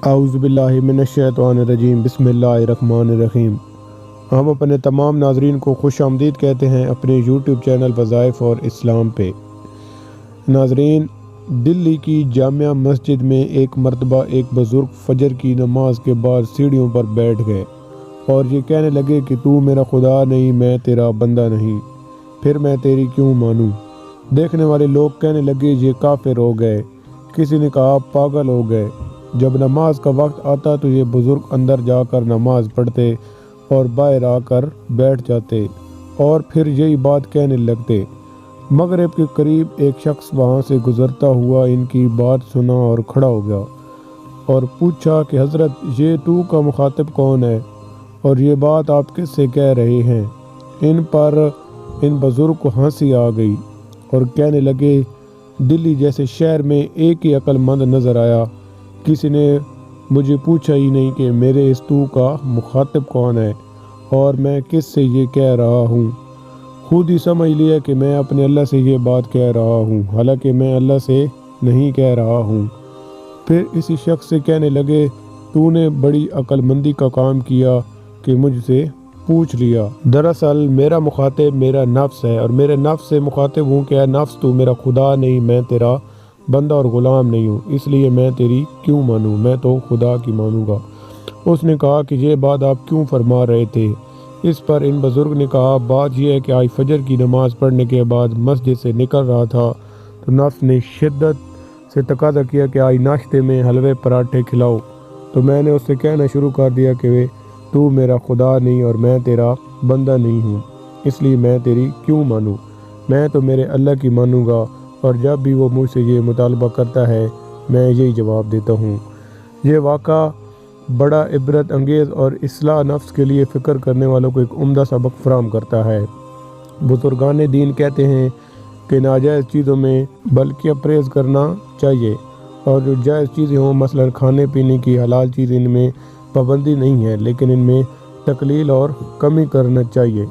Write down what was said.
अऊज़ुबिल्लाहि मिनश्शैतानिर्रजीम बिस्मिल्लाहिर्रहमानिर्रहीम। हम अपने तमाम नाज़रीन को खुश आमदीद कहते हैं अपने यूट्यूब चैनल वज़ाइफ़ और इस्लाम पे। नाज़रीन, दिल्ली की जामिया मस्जिद में एक मरतबा एक बुज़ुर्ग फ़जर की नमाज के बाद सीढ़ियों पर बैठ गए और ये कहने लगे कि तू मेरा खुदा नहीं, मैं तेरा बंदा नहीं, फिर मैं तेरी क्यों मानूं। देखने वाले लोग कहने लगे ये काफिर हो गए, किसी ने कहा पागल हो गए। जब नमाज का वक्त आता तो ये बुज़ुर्ग अंदर जाकर नमाज पढ़ते और बाहर आकर बैठ जाते और फिर यही बात कहने लगते। मगरिब के करीब एक शख्स वहाँ से गुज़रता हुआ इनकी बात सुना और खड़ा हो गया और पूछा कि हज़रत, ये तू का मुखातिब कौन है और ये बात आप किससे कह रहे हैं। इन पर इन बुज़ुर्ग को हंसी आ गई और कहने लगे, दिल्ली जैसे शहर में एक ही अक्लमंद नज़र आया, किसी ने मुझे पूछा ही नहीं कि मेरे इस तू का मुखातिब कौन है और मैं किस से ये कह रहा हूँ। खुद ही समझ लिया कि मैं अपने अल्लाह से ये बात कह रहा हूँ, हालांकि मैं अल्लाह से नहीं कह रहा हूँ। फिर इसी शख्स से कहने लगे, तूने बड़ी अक्लमंदी का काम किया कि मुझसे पूछ लिया। दरअसल मेरा मुखातिब मेरा नफ्स है और मेरे नफ्स से मुखातिब हूँ कि नफ्स तू मेरा खुदा नहीं, मैं तेरा बंदा और ग़ुलाम नहीं हूँ, इसलिए मैं तेरी क्यों मानूँ, मैं तो खुदा की मानूँगा। उसने कहा कि ये बात आप क्यों फरमा रहे थे। इस पर इन बुज़ुर्ग ने कहा, बात यह है कि आज फजर की नमाज़ पढ़ने के बाद मस्जिद से निकल रहा था तो नफ्स ने शिद्दत से तकाज़ा किया कि आज नाश्ते में हलवे पराठे खिलाओ। तो मैंने उससे कहना शुरू कर दिया कि तू मेरा खुदा नहीं और मैं तेरा बंदा नहीं हूँ, इसलिए मैं तेरी क्यों मानूँ, मैं तो मेरे अल्लाह की मानूँगा। और जब भी वो मुझसे ये मुतालबा करता है मैं यही जवाब देता हूँ। ये वाक़ा बड़ा इबरत अंगेज़ और इस्लाह नफ्स के लिए फ़िक्र करने वालों को एक उम्दा सबक फराहम करता है। बुज़ुर्गान दीन कहते हैं कि नाजायज़ चीज़ों में बल्कि परहेज़ करना चाहिए और जो जायज़ चीज़ें हों, मसलन खाने पीने की हलाल चीज़, इनमें पाबंदी नहीं है, लेकिन इनमें तकलील और कमी करना चाहिए।